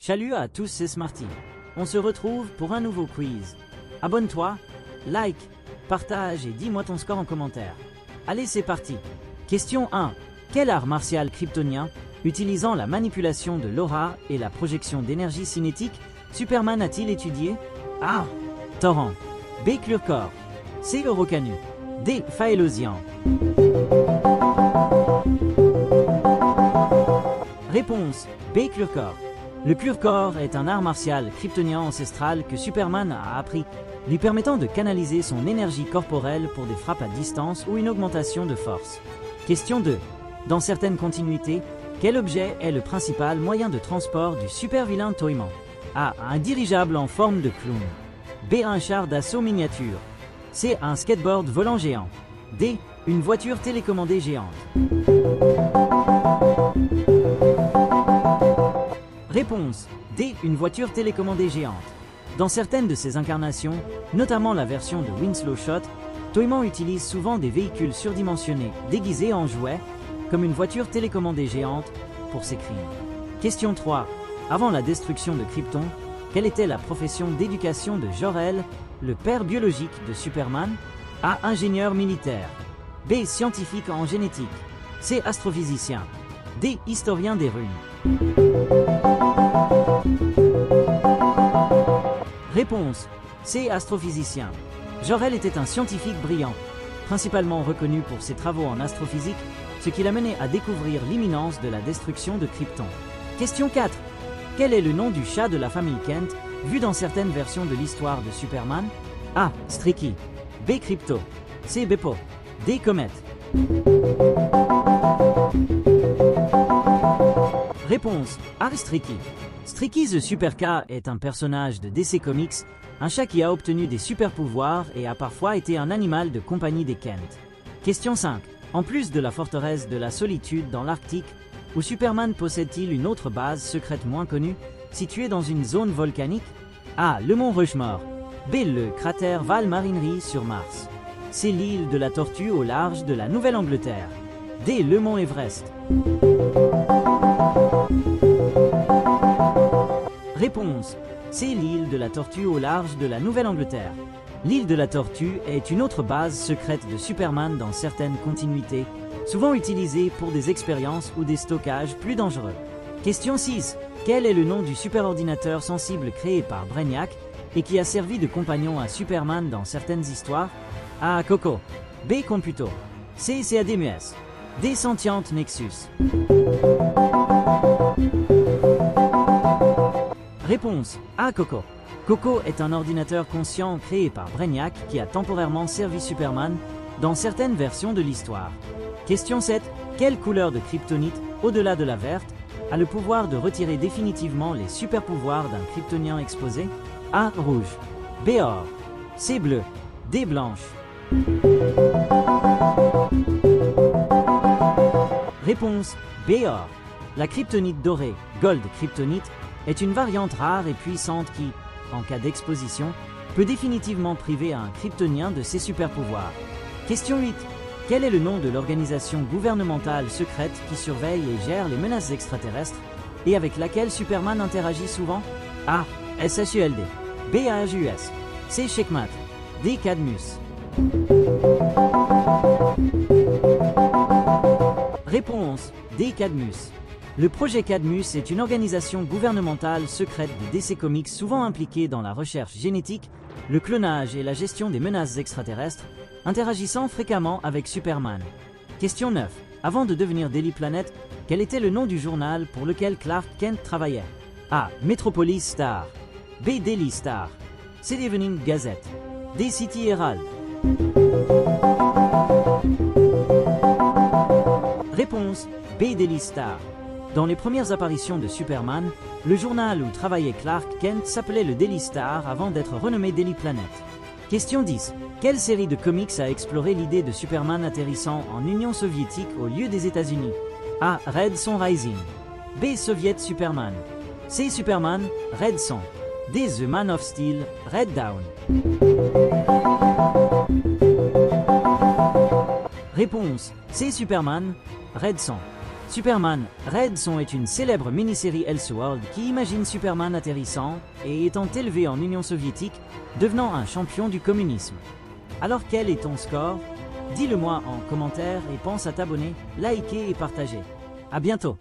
Salut à tous, c'est Smarty. On se retrouve pour un nouveau quiz. Abonne-toi, like, partage et dis-moi ton score en commentaire. Allez, c'est parti. Question 1. Quel art martial kryptonien, utilisant la manipulation de l'aura et la projection d'énergie cinétique, Superman a-t-il étudié? A. Torrent. B. Clurcor. C. Eurocanu. D. Phaélosian. Réponse B. Clurcor. Le Clurcor est un art martial kryptonien ancestral que Superman a appris, lui permettant de canaliser son énergie corporelle pour des frappes à distance ou une augmentation de force. Question 2. Dans certaines continuités, quel objet est le principal moyen de transport du super-vilain Toyman? A. Un dirigeable en forme de clown. B. Un char d'assaut miniature. C. Un skateboard volant géant. D. Une voiture télécommandée géante. Réponse D. Une voiture télécommandée géante. Dans certaines de ses incarnations, notamment la version de Winslow Shot, Toyman utilise souvent des véhicules surdimensionnés déguisés en jouets, comme une voiture télécommandée géante, pour ses crimes. Question 3. Avant la destruction de Krypton, quelle était la profession d'éducation de Jor-El, le père biologique de Superman? A. Ingénieur militaire. B. Scientifique en génétique. C. Astrophysicien. D. Historien des runes. Réponse C. Astrophysicien. Jor-El était un scientifique brillant, principalement reconnu pour ses travaux en astrophysique, ce qui l'a mené à découvrir l'imminence de la destruction de Krypton. Question 4. Quel est le nom du chat de la famille Kent, vu dans certaines versions de l'histoire de Superman? A. Streaky. B. Crypto. C. Beppo. D. Comet. Réponse A. Streaky. Streaky the Super K est un personnage de DC Comics, un chat qui a obtenu des super pouvoirs et a parfois été un animal de compagnie des Kent. Question 5. En plus de la forteresse de la solitude dans l'Arctique, où Superman possède-t-il une autre base secrète moins connue, située dans une zone volcanique? A. Le mont Rushmore. B. Le cratère Val Marinery sur Mars. C. L'île de la Tortue au large de la Nouvelle-Angleterre. D. Le mont Everest. Réponse C. L'île de la Tortue au large de la Nouvelle-Angleterre. L'île de la Tortue est une autre base secrète de Superman dans certaines continuités, souvent utilisée pour des expériences ou des stockages plus dangereux. Question 6. Quel est le nom du superordinateur sensible créé par Brainiac et qui a servi de compagnon à Superman dans certaines histoires? A. Coco. B. Computo. C. CADMUS. D. Sentient Nexus. Réponse A. Coco. Coco est un ordinateur conscient créé par Brainiac qui a temporairement servi Superman dans certaines versions de l'histoire. Question 7. Quelle couleur de kryptonite, au-delà de la verte, a le pouvoir de retirer définitivement les super-pouvoirs d'un kryptonien exposé? A. Rouge. B. Or. C. Bleu. D. Blanche. Réponse B. Or. La kryptonite dorée, Gold Kryptonite, est une variante rare et puissante qui, en cas d'exposition, peut définitivement priver un kryptonien de ses super-pouvoirs. Question 8. Quel est le nom de l'organisation gouvernementale secrète qui surveille et gère les menaces extraterrestres et avec laquelle Superman interagit souvent? A. SHULD. B. AHUS. C. Checkmate. D. Cadmus. Réponse D. Cadmus. Le projet Cadmus est une organisation gouvernementale secrète de DC Comics souvent impliquée dans la recherche génétique, le clonage et la gestion des menaces extraterrestres, interagissant fréquemment avec Superman. Question 9. Avant de devenir Daily Planet, quel était le nom du journal pour lequel Clark Kent travaillait? A. Metropolis Star. B. Daily Star. C. Evening Gazette. D. City Herald. Réponse B. Daily Star. Dans les premières apparitions de Superman, le journal où travaillait Clark Kent s'appelait le Daily Star avant d'être renommé Daily Planet. Question 10. Quelle série de comics a exploré l'idée de Superman atterrissant en Union soviétique au lieu des États-Unis? A. Red Son Rising. B. Soviet Superman. C. Superman, Red Son. D. The Man of Steel, Red Dawn. Réponse C. Superman, Red Son. Superman, Red Son est une célèbre mini-série Elseworld qui imagine Superman atterrissant et étant élevé en Union soviétique, devenant un champion du communisme. Alors quel est ton score? Dis-le moi en commentaire et pense à t'abonner, liker et partager. À bientôt!